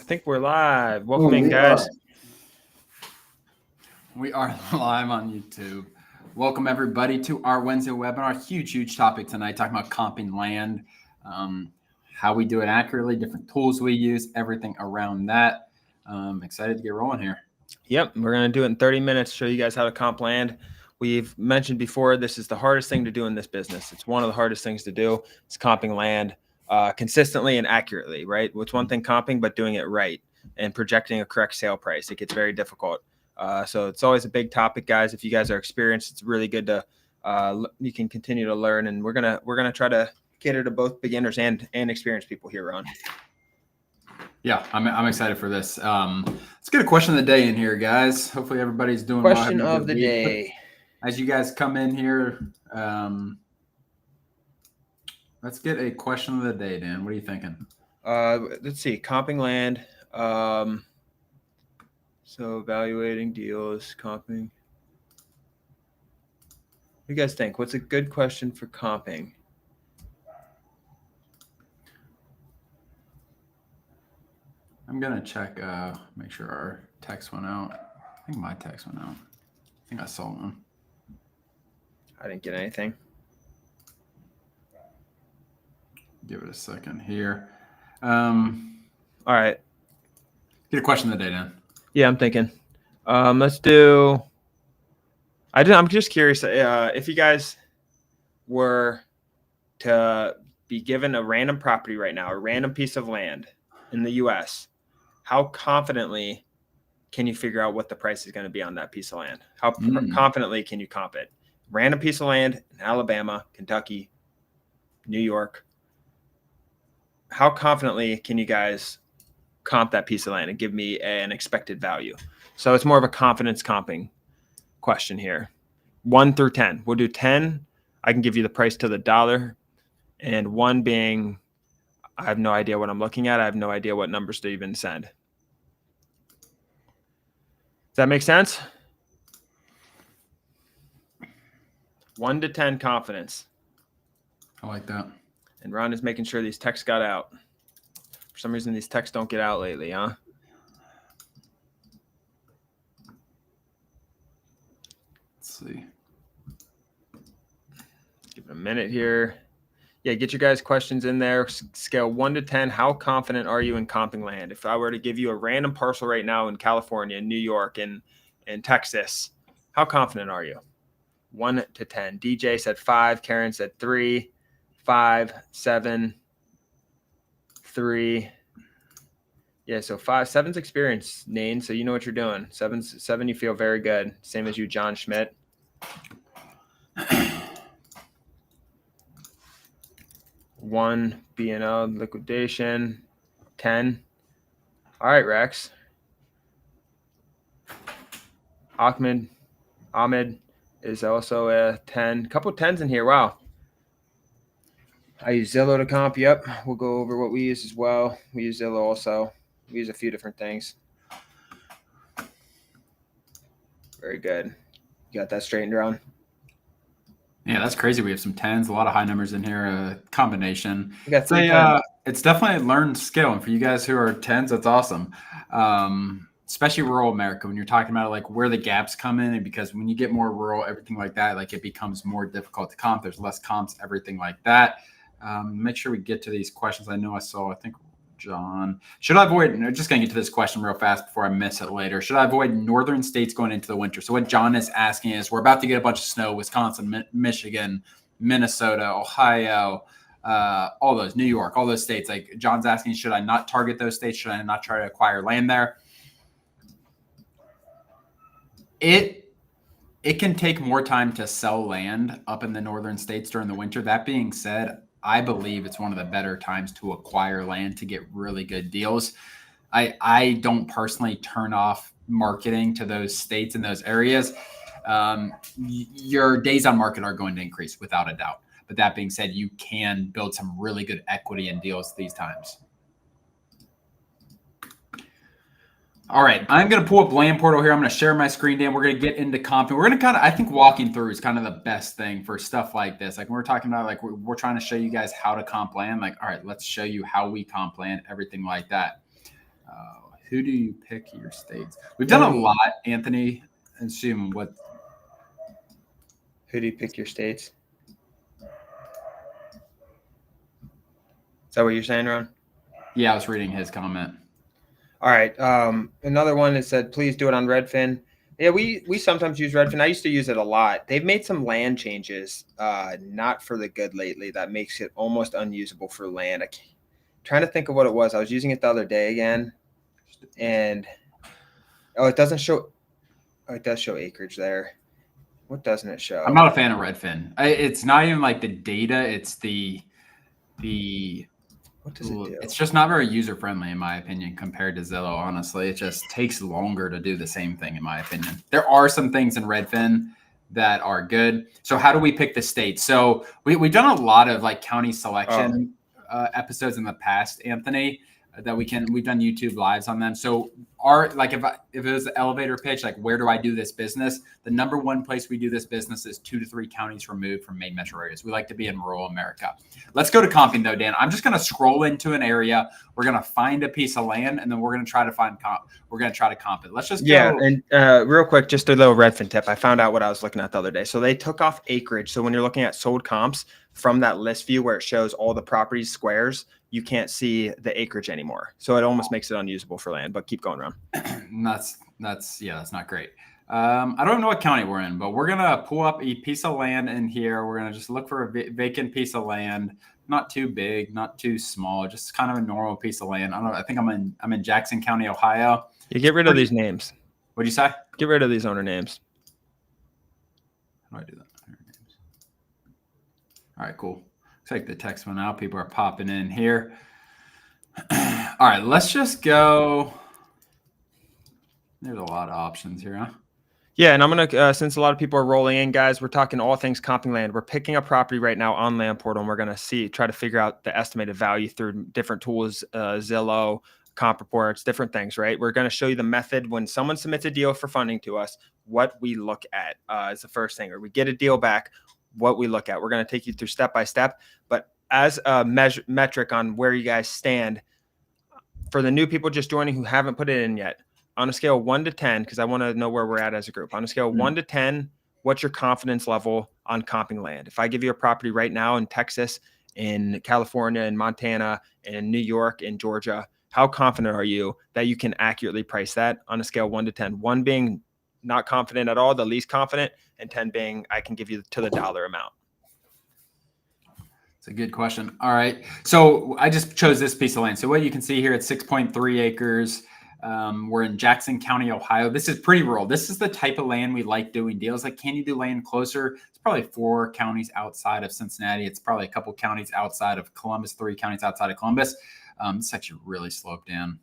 think we're live. Welcome in, guys. We are live on YouTube. Welcome, everybody, to our Wednesday webinar. Huge topic tonight, talking about comping land, how we do it accurately, different tools we use, everything around that. Excited to get rolling here. Yep, we're going to do it in 30 minutes, show you guys how to comp land. We've mentioned before, this is the hardest thing to do in this business. It's one of the hardest things to do. It's comping land consistently and accurately, right? It's one thing comping, but doing it right and projecting a correct sale price. It gets very difficult. So it's always a big topic, guys. If you guys are experienced, it's really good to you can continue to learn. And we're gonna try to cater to both beginners and experienced people here, Ron. Yeah, I'm excited for this. Let's get a question of the day in here, guys. Hopefully everybody's doing question of the day. As you guys come in here, let's get a question of the day, Dan. What are you thinking? Let's see. Comping land. So evaluating deals, comping. What do you guys think? What's a good question for comping? I'm going to check, make sure our text went out. I think my text went out. I think I saw one. I didn't get anything. Give it a second here. All right. Get a question of the day, Dan. Yeah, I'm thinking. Let's do. I'm just curious if you guys were to be given a random property right now, a random piece of land in the U.S., how confidently can you figure out what the price is going to be on that piece of land? How confidently can you comp it? Random piece of land in Alabama, Kentucky, New York. How confidently can you guys comp that piece of land and give me an expected value? So it's more of a confidence comping question here. 1 through 10. We'll do 10. I can give you the price to the dollar. And 1 being, I have no idea what I'm looking at. I have no idea what numbers to even send. Does that make sense? 1 to 10 confidence. I like that. And Ron is making sure these texts got out. For some reason, these texts don't get out lately, huh? Let's see. Give it a minute here. Yeah, get your guys' questions in there. Scale 1 to 10. How confident are you in comping land? If I were to give you a random parcel right now in California, in New York, and Texas, how confident are you? 1 to 10. DJ said 5. Karen said 3. 5, 7, 3. Yeah, so 5, 7's experience, Nane. So you know what you're doing. 7, you feel very good. Same as you, John Schmidt. 1, B&O liquidation. 10. All right, Rex. Ahmed is also a 10. Couple 10s in here. Wow. I use Zillow to comp. Yep. We'll go over what we use as well. We use Zillow also. We use a few different things. Very good. You got that straightened, Ron? Yeah, that's crazy. We have some 10s, a lot of high numbers in here, combination. We got 3 10s. It's definitely a learned skill. And for you guys who are 10s, that's awesome. Especially rural America, when you're talking about like where the gaps come in, and because when you get more rural, everything like that, like it becomes more difficult to comp. There's less comps, everything like that. Make sure we get to these questions. I think John, should I avoid, just going to get to this question real fast before I miss it later. Should I avoid northern states going into the winter? So what John is asking is, we're about to get a bunch of snow, Wisconsin, Michigan, Minnesota, Ohio, all those, New York, all those states. Like John's asking, should I not target those states? Should I not try to acquire land there? It can take more time to sell land up in the northern states during the winter. That being said, I believe it's one of the better times to acquire land to get really good deals. I don't personally turn off marketing to those states and those areas. Your days on market are going to increase without a doubt. But that being said, you can build some really good equity in deals these times. All right, I'm going to pull up Land Portal here. I'm going to share my screen, Dan. We're going to get into comping. We're going to I think walking through is kind of the best thing for stuff like this. Like when we're talking about, like we're trying to show you guys how to comp land. Like, all right, let's show you how we comp land, everything like that. Who do you pick your states? We've done a lot, Anthony. Assume what? Who do you pick your states? Is that what you're saying, Ron? Yeah, I was reading his comment. All right. Another one that said, please do it on Redfin. Yeah, we sometimes use Redfin. I used to use it a lot. They've made some land changes, not for the good lately. That makes it almost unusable for land. Trying to think of what it was. I was using it the other day again, and it doesn't show. Oh, it does show acreage there. What doesn't it show? I'm not a fan of Redfin. It's not even like the data. It's the What does it do? It's just not very user friendly, in my opinion, compared to Zillow. Honestly, it just takes longer to do the same thing, in my opinion. There are some things in Redfin that are good. So how do we pick the state? So we've done a lot of like county selection episodes in the past, Anthony, that we've done YouTube lives on them. So if it was an elevator pitch, like where do I do this business? The number one place we do this business is 2 to 3 counties removed from main metro areas. We like to be in rural America. Let's go to comping though, Dan. I'm just going to scroll into an area. We're going to find a piece of land, and then we're going to try to find comp. We're going to try to comp it. Let's just go. Yeah, and real quick, just a little Redfin tip. I found out what I was looking at the other day. So they took off acreage. So when you're looking at sold comps from that list view where it shows all the properties squares, you can't see the acreage anymore. So it almost makes it unusable for land, but keep going around. That's not great. I don't know what county we're in, but we're going to pull up a piece of land in here. We're going to just look for a vacant piece of land, not too big, not too small, just kind of a normal piece of land. I think I'm in Jackson County, Ohio. You get rid of these names. What'd you say? Get rid of these owner names. How do I do that? All right, cool. Looks like the text went out. People are popping in here. All right, let's just go. There's a lot of options here, huh? Yeah, and I'm going to, since a lot of people are rolling in, guys, we're talking all things comping land. We're picking a property right now on Land Portal, and we're going to try to figure out the estimated value through different tools, Zillow, comp reports, different things, right? We're going to show you the method when someone submits a deal for funding to us, what we look at is the first thing, or we get a deal back, what we look at. We're going to take you through step by step, but as a metric on where you guys stand, for the new people just joining who haven't put it in yet, on a scale of 1 to 10, because I want to know where we're at as a group. On a scale of 1 to 10, what's your confidence level on comping land? If I give you a property right now in Texas, in California, in Montana, in New York, in Georgia, how confident are you that you can accurately price that on a scale of 1 to 10? 1 being not confident at all, the least confident, and 10 being I can give you to the dollar amount. It's a good question. All right. So I just chose this piece of land. So what you can see here, it's 6.3 acres. We're in Jackson County, Ohio. This is pretty rural. This is the type of land we like doing deals. Like, can you do land closer? It's probably 4 counties outside of Cincinnati. It's probably a couple counties outside of Columbus, 3 counties outside of Columbus. It's actually really sloped down.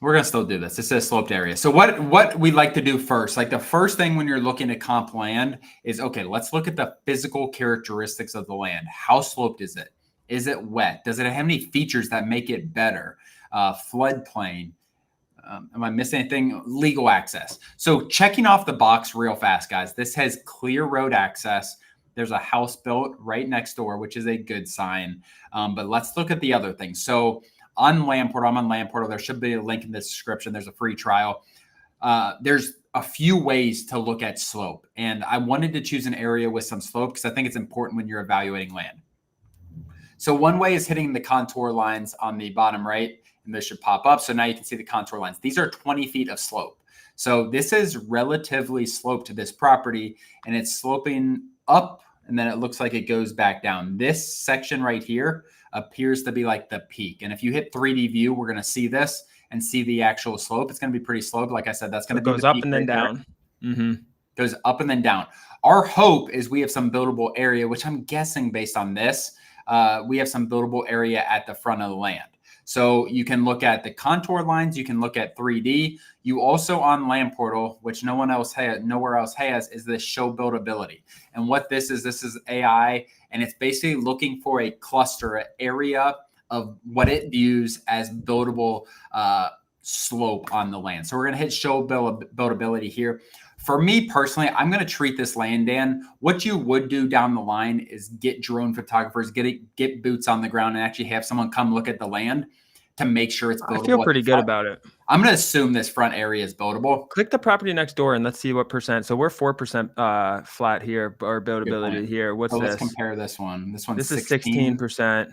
We're going to still do this. This is a sloped area. So what we like to do first, like the first thing when you're looking to comp land is, okay, let's look at the physical characteristics of the land. How sloped is it? Is it wet? Does it have any features that make it better? Floodplain. Am I missing anything? Legal access. So checking off the box real fast, guys. This has clear road access. There's a house built right next door, which is a good sign. But let's look at the other things. So on Land Portal, I'm on Land Portal. There should be a link in the description. There's a free trial. There's a few ways to look at slope. And I wanted to choose an area with some slope because I think it's important when you're evaluating land. So one way is hitting the contour lines on the bottom right, and this should pop up. So now you can see the contour lines. These are 20 feet of slope. So this is relatively sloped to this property, and it's sloping up, and then it looks like it goes back down. This section right here appears to be like the peak. And if you hit 3D view, we're going to see this and see the actual slope. It's going to be pretty sloped. Like I said, that's going to goes up and then down. Goes up and then down. Our hope is we have some buildable area, which I'm guessing based on this, we have some buildable area at the front of the land. So you can look at the contour lines. You can look at 3D. You also on Land Portal, which nowhere else has, is this show buildability. And what this is AI, and it's basically looking for a cluster, an area of what it views as buildable slope on the land. So we're going to hit show buildability here. For me personally, I'm going to treat this land, Dan. What you would do down the line is get drone photographers, get boots on the ground, and actually have someone come look at the land. to make sure it's buildable. I feel pretty good about it. I'm going to assume this front area is buildable. Click the property next door and let's see what percent. So we're 4% flat here, or buildability here. What's so this? Let's compare this one. This one's is 16%.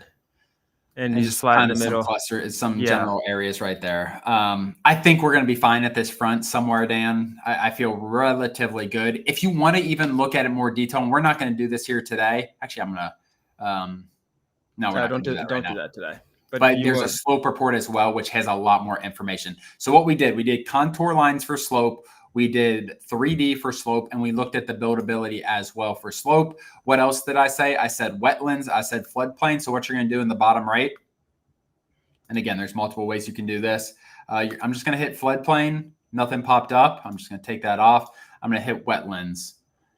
And you just flat in the middle. Some general areas right there. I think we're going to be fine at this front somewhere, Dan. I feel relatively good. If you want to even look at it more detail, and we're not going to do this here today. Actually, I'm going to. No, we're not don't do that today. But there's a slope report as well, which has a lot more information. So what we did contour lines for slope. We did 3D for slope, and we looked at the buildability as well for slope. What else did I say? I said wetlands. I said floodplain. So what you're going to do in the bottom right, and again, there's multiple ways you can do this. I'm just going to hit floodplain. Nothing popped up. I'm just going to take that off. I'm going to hit wetlands.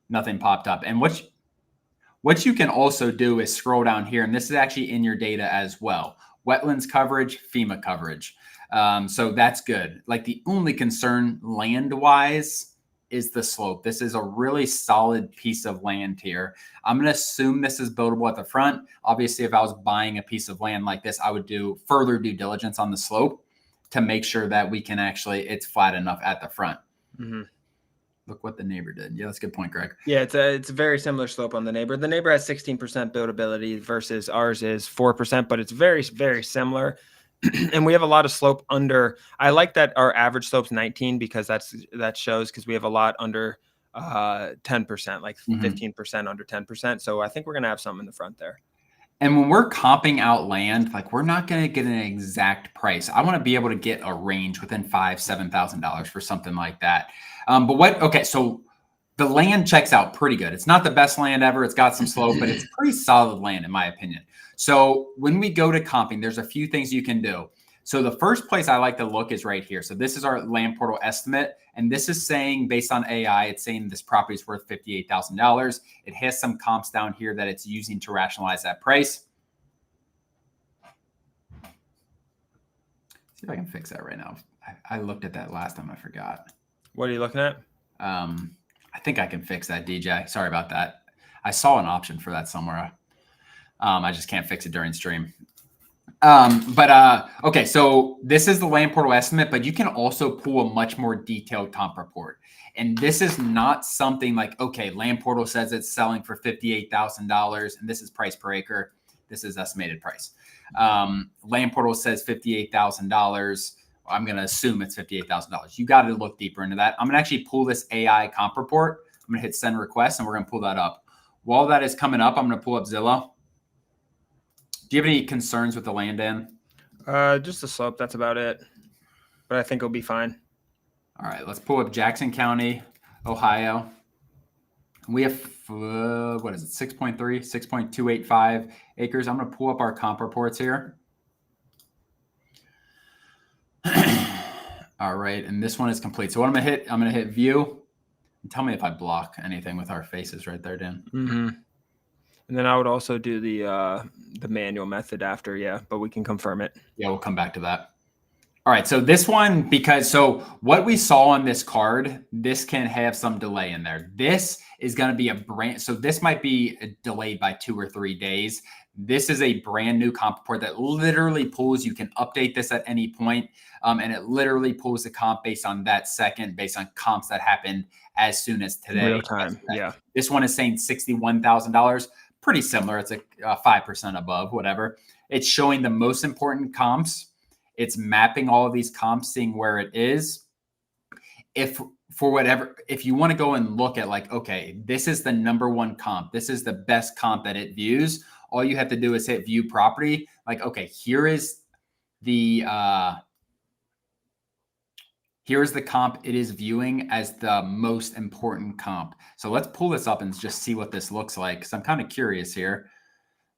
Nothing popped up. And what you can also do is scroll down here, and this is actually in your data as well. Wetlands coverage, FEMA coverage. So that's good. Like the only concern land-wise is the slope. This is a really solid piece of land here. I'm going to assume this is buildable at the front. Obviously, if I was buying a piece of land like this, I would do further due diligence on the slope to make sure that we can it's flat enough at the front. Mm-hmm. Look what the neighbor did. Yeah, that's a good point, Greg. Yeah, it's a very similar slope on the neighbor. The neighbor has 16% buildability versus ours is 4%, but it's very, very similar. And we have a lot of slope under. I like that our average slope's 19 because that shows because we have a lot under 10%, like 15% under 10%. So I think we're gonna have something in the front there. And when we're comping out land, like we're not going to get an exact price. I want to be able to get a range within $5,000-$7,000 for something like that. So the land checks out pretty good. It's not the best land ever. It's got some slope, but it's pretty solid land in my opinion. So when we go to comping, there's a few things you can do. So the first place I like to look is right here. So this is our land portal estimate. And this is saying, based on AI, it's saying this property is worth $58,000. It has some comps down here that it's using to rationalize that price. See if I can fix that right now. I looked at that last time. I forgot. What are you looking at? I think I can fix that, DJ. Sorry about that. I saw an option for that somewhere. I just can't fix it during stream. Okay, so this is the land portal estimate, but you can also pull a much more detailed comp report. And this is not something like, okay, land portal says it's selling for $58,000 and this is price per acre. This is estimated price. Land portal says $58,000. I'm going to assume it's $58,000. You got to look deeper into that. I'm going to actually pull this AI comp report. I'm going to hit send request and we're going to pull that up. While that is coming up, I'm going to pull up Zillow. Do you have any concerns with the land, Dan? Just the slope. That's about it. But I think it'll be fine. All right, let's pull up Jackson County, Ohio. We have, what is it, 6.3, 6.285 acres. I'm going to pull up our comp reports here. All right, and this one is complete. So what I'm going to hit view. And tell me if I block anything with our faces right there, Dan. Mm-hmm. And then I would also do the manual method after, yeah, but we can confirm it. Yeah, we'll come back to that. All right, so this one, so what we saw on this card, this can have some delay in there. This is going to be so this might be delayed by 2 or 3 days. This is a brand new comp report that literally pulls, you can update this at any point, and it literally pulls the comp based on that second, based on comps that happened as soon as today. Real time, yeah. This one is saying $61,000. Pretty similar. It's 5% above, whatever. It's showing the most important comps. It's mapping all of these comps, seeing where it is. If you want to go and look at like, okay, this is the number one comp. This is the best comp that it views. All you have to do is hit view property. Like, okay, here's the comp it is viewing as the most important comp. So let's pull this up and just see what this looks like, because I'm kind of curious here.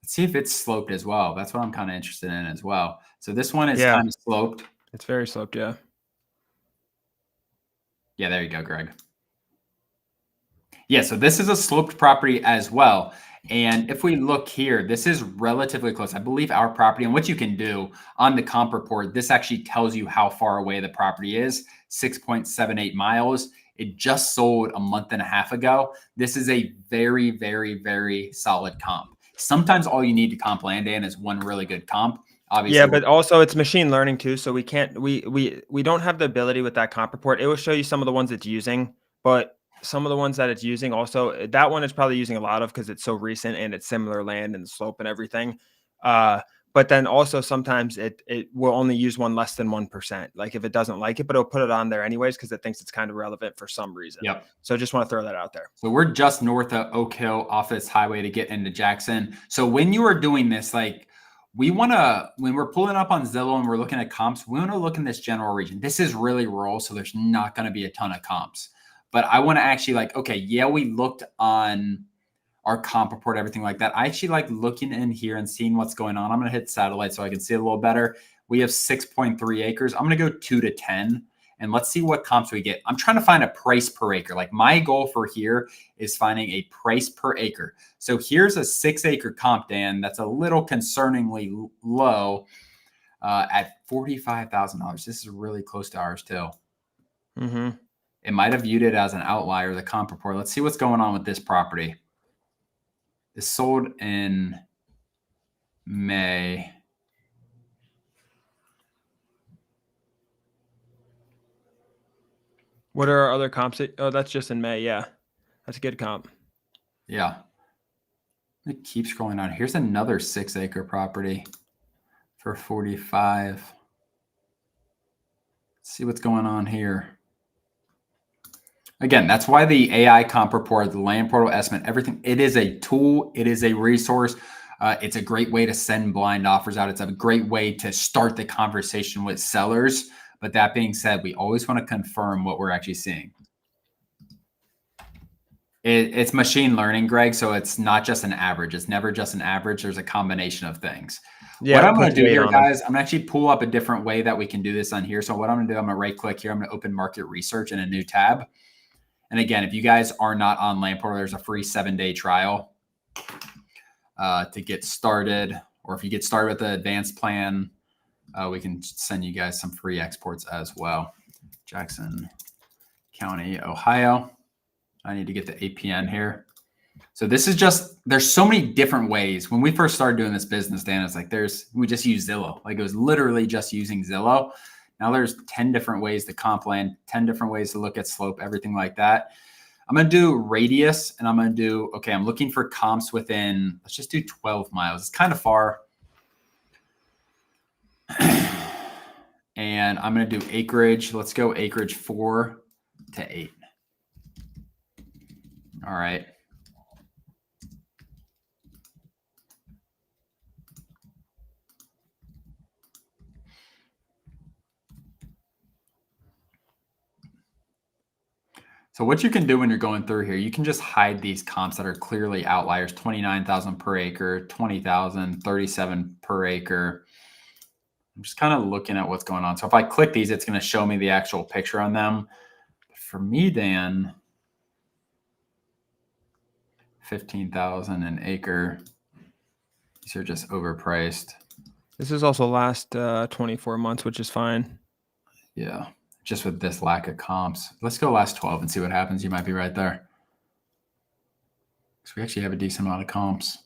Let's see if it's sloped as well. That's what I'm kind of interested in as well. So this one is kind of sloped. It's very sloped, yeah. Yeah, there you go, Greg. Yeah, so this is a sloped property as well. And if we look here, this is relatively close. I believe our property, and what you can do on the comp report, this actually tells you how far away the property is, 6.78 miles. It just sold a month and a half ago. This is a very, very, very solid comp. Sometimes all you need to comp land in is one really good comp. Obviously. Yeah, but also it's machine learning too, so we can't we don't have the ability with that comp report. It will show you some of the ones it's using, but some of the ones that it's using also that one is probably using a lot of because it's so recent and it's similar land and the slope and everything. But then also sometimes it will only use one less than 1%. Like if it doesn't like it, but it'll put it on there anyways because it thinks it's kind of relevant for some reason. Yep. So just want to throw that out there. So we're just north of Oak Hill off this highway to get into Jackson. So when you are doing this, like we want to, when we're pulling up on Zillow and we're looking at comps, we want to look in this general region. This is really rural, so there's not going to be a ton of comps. But I want to actually like, okay, yeah, we looked on our comp report, everything like that. I actually like looking in here and seeing what's going on. I'm going to hit satellite so I can see a little better. We have 6.3 acres. I'm going to go 2 to 10 and let's see what comps we get. I'm trying to find a price per acre. Like my goal for here is finding a price per acre. So here's a 6-acre comp, Dan. That's a little concerningly low at $45,000. This is really close to ours too. Mm-hmm. It might have viewed it as an outlier, the comp report. Let's see what's going on with this property. It's sold in May. What are our other comps? Oh, that's just in May. Yeah, that's a good comp. Yeah. It keeps scrolling on. Here's another 6-acre property for 45. Let's see what's going on here. Again, that's why the AI comp report, the land portal estimate, everything, it is a tool. It is a resource. It's a great way to send blind offers out. It's a great way to start the conversation with sellers. But that being said, we always want to confirm what we're actually seeing. It's machine learning, Greg. So it's not just an average. It's never just an average. There's a combination of things. Yeah, what I'm going to do here, guys, I'm going to actually pull up a different way that we can do this on here. So what I'm going to do, I'm going to right click here. I'm going to open market research in a new tab. And again, if you guys are not on Land Portal, there's a free 7-day trial to get started. Or if you get started with the advanced plan, we can send you guys some free exports as well. Jackson County, Ohio. I need to get the APN here. So this is just, there's so many different ways. When we first started doing this business, Dan, it's like we just use Zillow. Like it was literally just using Zillow. Now there's 10 different ways to comp land, 10 different ways to look at slope, everything like that. I'm going to do radius and I'm going to do, okay, I'm looking for comps within, let's just do 12 miles. It's kind of far. And I'm going to do acreage. Let's go acreage 4 to 8. All right. So what you can do when you're going through here, you can just hide these comps that are clearly outliers, 29,000 per acre, 20,000, 37 per acre. I'm just kind of looking at what's going on. So if I click these, it's going to show me the actual picture on them. But for me, Dan, 15,000 an acre. These are just overpriced. This is also last 24 months, which is fine. Yeah. Just with this lack of comps. Let's go last 12 and see what happens. You might be right there. So we actually have a decent amount of comps.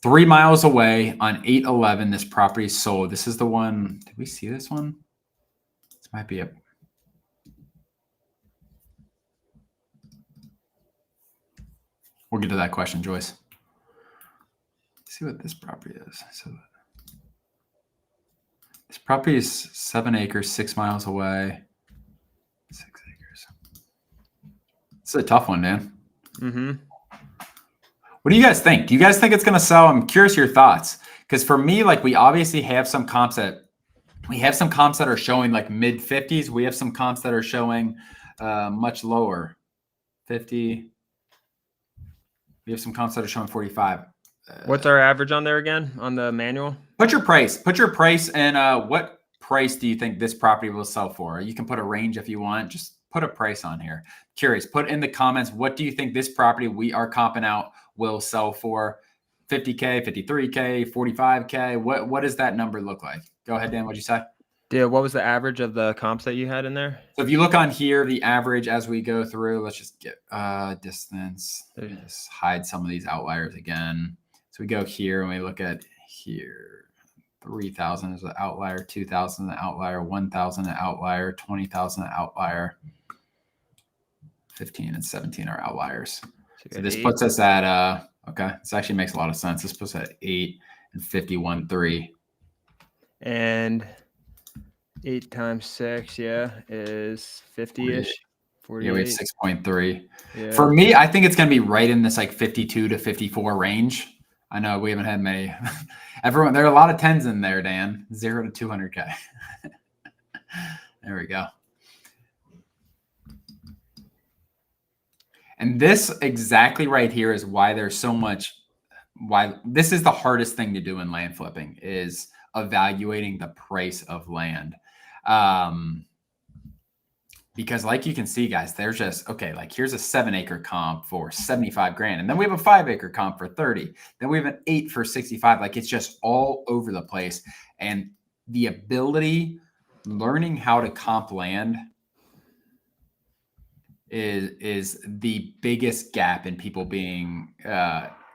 3 miles away on 811, this property is sold. This is the one. Did we see this one? This might be a. We'll get to that question, Joyce. Let's see what this property is. So this property is 7 acres, 6 miles away. 6 acres. This is a tough one, man. Mm-hmm. What do you guys think? Do you guys think it's going to sell? I'm curious your thoughts. Because for me, like we obviously have some comps that are showing like mid 50s. We have some comps that are showing much lower, 50. We have some comps that are showing 45. What's our average on there again on the manual? Put your price and what price do you think this property will sell for? You can put a range if you want. Just put a price on here. Curious. Put in the comments, what do you think this property we are comping out will sell for? 50K, 53K, 45K. What does that number look like? Go ahead, Dan. What'd you say? Yeah, what was the average of the comps that you had in there? So if you look on here, the average as we go through, let's just get distance. Just hide some of these outliers again. So we go here and we look at here. 3,000 is an outlier, 2,000 an outlier, 1,000 an outlier, 20,000 an outlier, 15 and 17 are outliers. So this puts us at okay, this actually makes a lot of sense. This puts us at 8 and 51.3. And 8 times 6, is 50-ish. 48. Yeah, we have 6.3. Yeah. For me, I think it's going to be right in this like 52 to 54 range. I know we haven't had many. Everyone, there are a lot of 10s in there, Dan. 0 to 200K. There we go. And this exactly right here is why there's so much, why this is the hardest thing to do in land flipping is evaluating the price of land. Because like you can see, guys, there's just, okay, like here's a 7-acre comp for 75 grand. And then we have a 5-acre comp for 30. Then we have an 8 for 65. Like it's just all over the place. And the ability, learning how to comp land is the biggest gap in people being,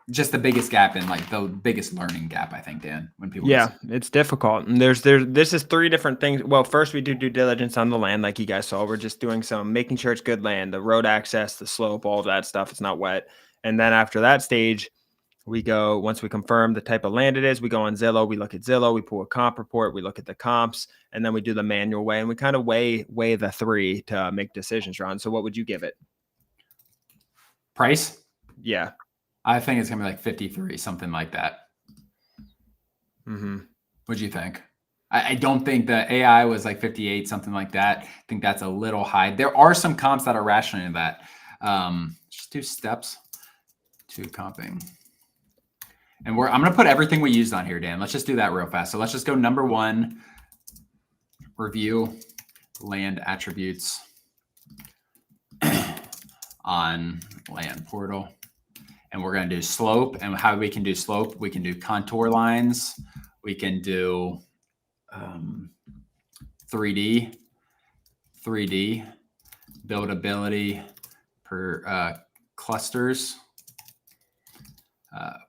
just the biggest gap in like the biggest learning gap, I think, Dan, when people, it's difficult. And this is 3 different things. Well, first we do due diligence on the land. Like you guys saw, we're just doing making sure it's good land, the road access, the slope, all of that stuff. It's not wet. And then after that stage, we go, once we confirm the type of land it is, we go on Zillow, we look at Zillow, we pull a comp report, we look at the comps, and then we do the manual way, and we kind of weigh the 3 to make decisions, Ron. So what would you give it? Price? Yeah. I think it's going to be like 53, something like that. Mm-hmm. What'd you think? I don't think the AI was like 58, something like that. I think that's a little high. There are some comps that are rational in that. Just do steps to comping. And I'm going to put everything we used on here, Dan. Let's just do that real fast. So let's just go number 1, review land attributes on land portal. And we're going to do slope. And how we can do slope, we can do contour lines. We can do 3D, buildability per clusters.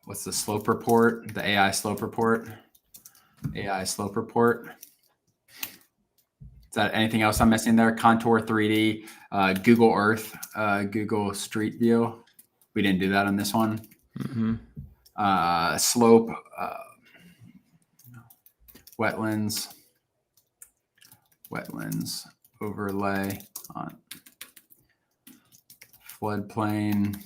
What's the slope report? The AI slope report. AI slope report. Is that anything else I'm missing there? Contour 3D, Google Earth, Google Street View. We didn't do that on this one. Mm-hmm. Slope, wetlands overlay on floodplain.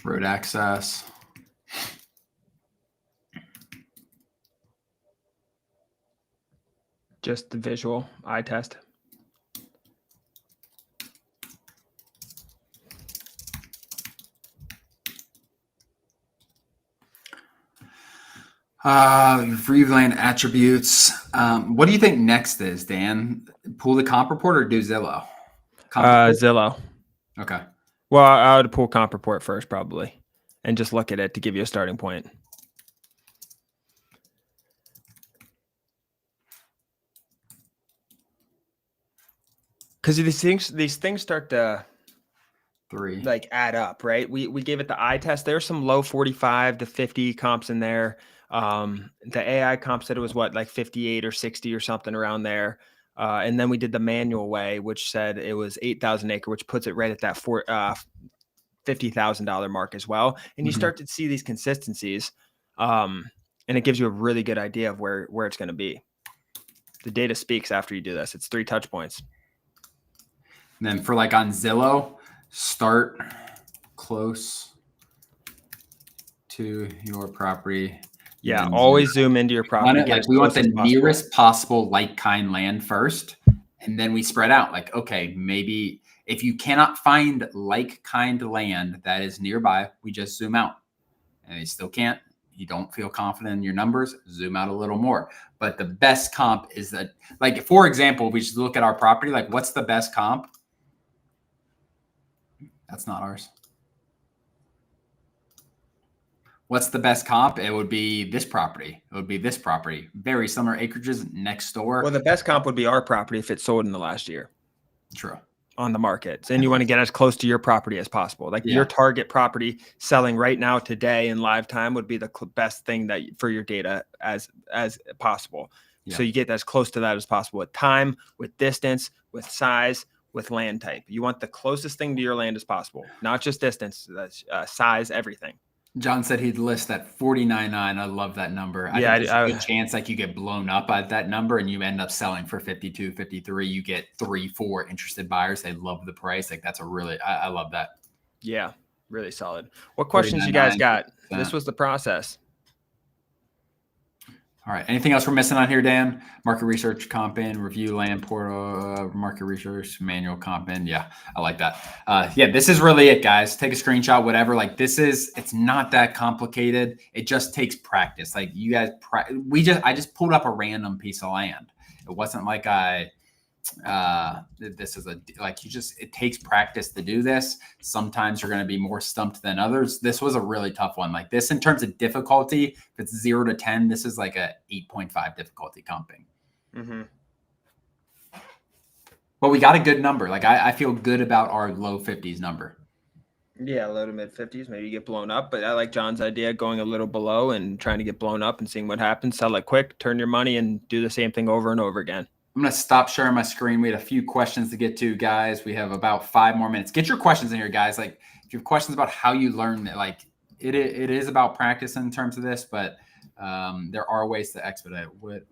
Road access. Just the visual eye test. Review land attributes. What do you think next is, Dan? Pull the comp report or do Zillow? Zillow. Okay. Well, I would pull comp report first, probably, and just look at it to give you a starting point. Because these things start to like add up, right? We gave it the eye test. There's some low 45 to 50 comps in there. The AI comp said it was what, like 58 or 60 or something around there. And then we did the manual way, which said it was 8,000 acre, which puts it right at that $50,000 mark as well. And you start to see these consistencies, and it gives you a really good idea of where it's going to be. The data speaks after you do this. It's 3 touch points. And then for like on Zillow, start close to your property. Yeah, always zoom into your property. Like we want the nearest possible like-kind land first, and then we spread out. Like, okay, maybe if you cannot find like-kind land that is nearby, we just zoom out. And you still can't. You don't feel confident in your numbers, zoom out a little more. But the best comp is that, like, for example, we just look at our property, like what's the best comp? That's not ours. What's the best comp? It would be this property. It would be this property. Very similar acreages next door. Well, the best comp would be our property if it sold in the last year. True. On the market. And you want to get as close to your property as possible. Like your target property selling right now today in live time would be the best thing that for your data as possible. So you get as close to that as possible with time, with distance, with size, with land type. You want the closest thing to your land as possible, not just distance, size, everything. John said he'd list at 49.9. I love that number. I think there's a good chance like you get blown up at that number and you end up selling for 52, 53. You get 3, 4 interested buyers. They love the price. Like that's a really, I love that. Yeah, really solid. What questions you guys got? This was the process. All right. Anything else we're missing on here, Dan? Market research, comp in, review, land portal, market research, manual comp in. Yeah, I like that. Yeah, this is really it, guys. Take a screenshot, whatever. Like it's not that complicated. It just takes practice. Like you guys, I just pulled up a random piece of land. It wasn't like this is it takes practice to do this. Sometimes you're going to be more stumped than others. This was a really tough one. Like this in terms of difficulty, if it's 0 to 10, this is like a 8.5 difficulty comping. Mm-hmm. But we got a good number. Like I feel good about our low 50s number. Yeah, low to mid 50s. Maybe you get blown up, but I like John's idea going a little below and trying to get blown up and seeing what happens. Sell it quick, turn your money, and do the same thing over and over again. I'm going to stop sharing my screen. We had a few questions to get to, guys. We have about 5 more minutes. Get your questions in here, guys. Like if you have questions about how you learn it, like it is about practice in terms of this, but there are ways to expedite it.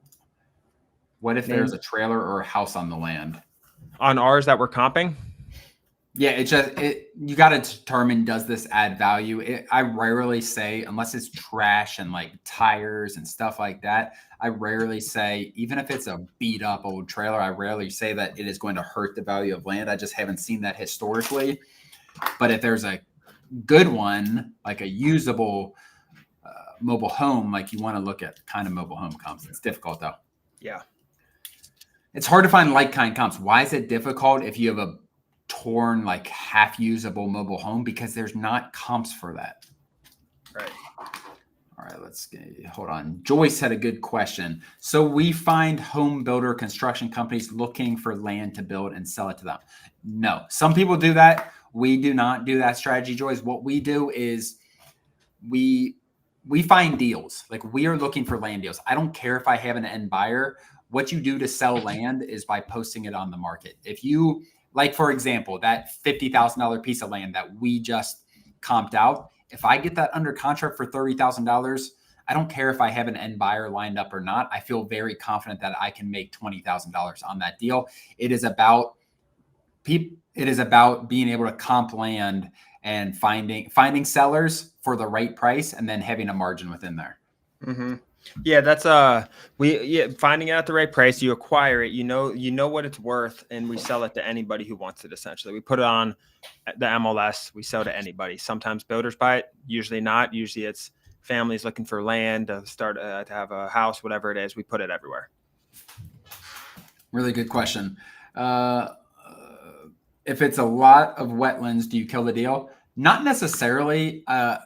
What if there's a trailer or a house on the land? On ours that we're comping? Yeah, you got to determine, does this add value? I rarely say, unless it's trash and like tires and stuff like that, I rarely say, even if it's a beat up old trailer, I rarely say that it is going to hurt the value of land. I just haven't seen that historically. But if there's a good one, like a usable mobile home, like you want to look at kind of mobile home comps. It's difficult though. Yeah. It's hard to find like kind comps. Why is it difficult if you have a torn, like half usable mobile home? Because there's not comps for that. Right. All right, hold on. Joyce had a good question. So we find home builder construction companies looking for land to build and sell it to them. No, some people do that. We do not do that strategy, Joyce. What we do is we find deals. Like we are looking for land deals. I don't care if I have an end buyer. What you do to sell land is by posting it on the market. If you, like, for example, that $50,000 piece of land that we just comped out, if I get that under contract for $30,000, I don't care if I have an end buyer lined up or not. I feel very confident that I can make $20,000 on that deal. It is about being able to comp land and finding sellers for the right price and then having a margin within there. Mm-hmm. Yeah, that's finding it at the right price. You acquire it, you know what it's worth, and we sell it to anybody who wants it. Essentially, we put it on the MLS. We sell to anybody. Sometimes builders buy it, usually not. Usually it's families looking for land to start to have a house, whatever it is. We put it everywhere. Really good question. If it's a lot of wetlands, do you kill the deal? Not necessarily.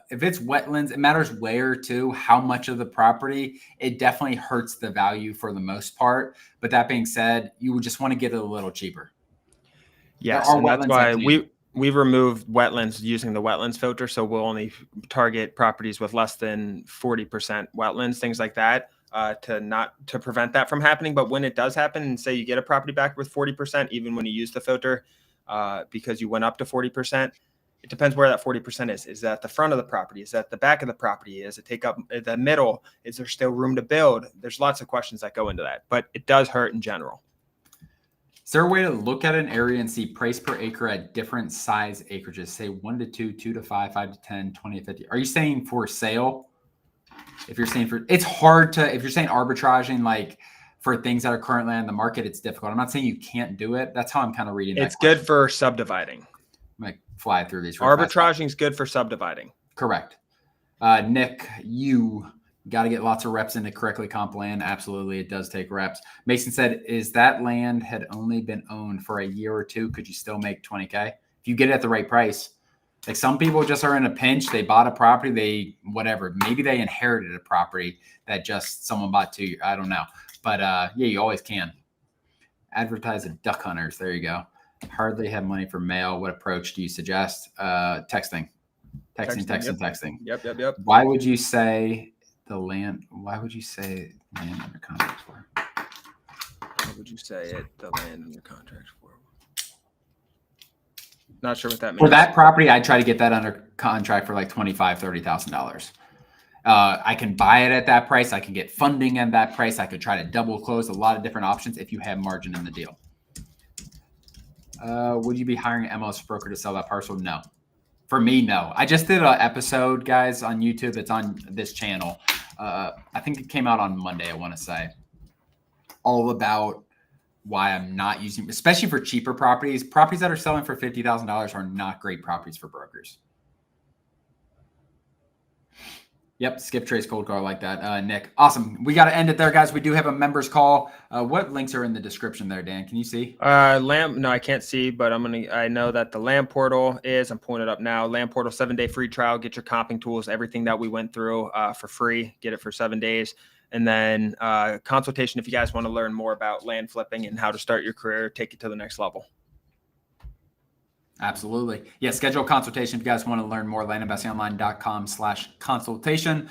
If it's wetlands, it matters where too, how much of the property. It definitely hurts the value for the most part. But that being said, you would just want to get it a little cheaper. Yes, and that's why we removed wetlands using the wetlands filter. So we'll only target properties with less than 40% wetlands, things like that, to prevent that from happening. But when it does happen, and say you get a property back with 40%, even when you use the filter, because you went up to 40%. It depends where that 40% is. Is that the front of the property? Is that the back of the property? Does it take up the middle? Is there still room to build? There's lots of questions that go into that, but it does hurt in general. Is there a way to look at an area and see price per acre at different size acreages? Say 1 to 2, 2 to 5, 5 to 10, 20 to 50. Are you saying for sale? If you're saying it's hard to, if you're saying arbitraging, like for things that are currently on the market, it's difficult. I'm not saying you can't do it. That's how I'm kind of reading it. It's good for subdividing. Like fly through these. Arbitraging is good for subdividing. Correct. Nick, you got to get lots of reps into correctly comp land. Absolutely. It does take reps. Mason said, is that land had only been owned for a year or two? Could you still make 20K? If you get it at the right price. Like some people just are in a pinch. They bought a property, maybe they inherited a property that just someone bought too. I don't know. But yeah, you always can. Advertise at duck hunters. There you go. Hardly have money for mail. What approach do you suggest? Texting. Texting. Yep. Why would you say land under contract for? What would you say the land under contract for? Not sure what that means. For that property, I'd try to get that under contract for like $25,000, $30,000. I can buy it at that price. I can get funding at that price. I could try to double close. A lot of different options if you have margin in the deal. Would you be hiring an MLS broker to sell that parcel? No. For me, no. I just did an episode, guys, on YouTube that's on this channel. I think it came out on Monday, I want to say. All about why I'm not using, especially for cheaper properties. Properties that are selling for $50,000 are not great properties for brokers. Yep, skip trace cold call like that. Nick, awesome. We got to end it there, guys. We do have a members call. What links are in the description there, Dan? Can you see? No, I can't see, but I know that the Land Portal is. I'm pulling it up now. Land Portal 7-day free trial. Get your comping tools, everything that we went through for free. Get it for 7 days. And then consultation if you guys want to learn more about land flipping and how to start your career, take it to the next level. Absolutely. Yeah, schedule a consultation if you guys want to learn more. landinvestingonline.com/consultation.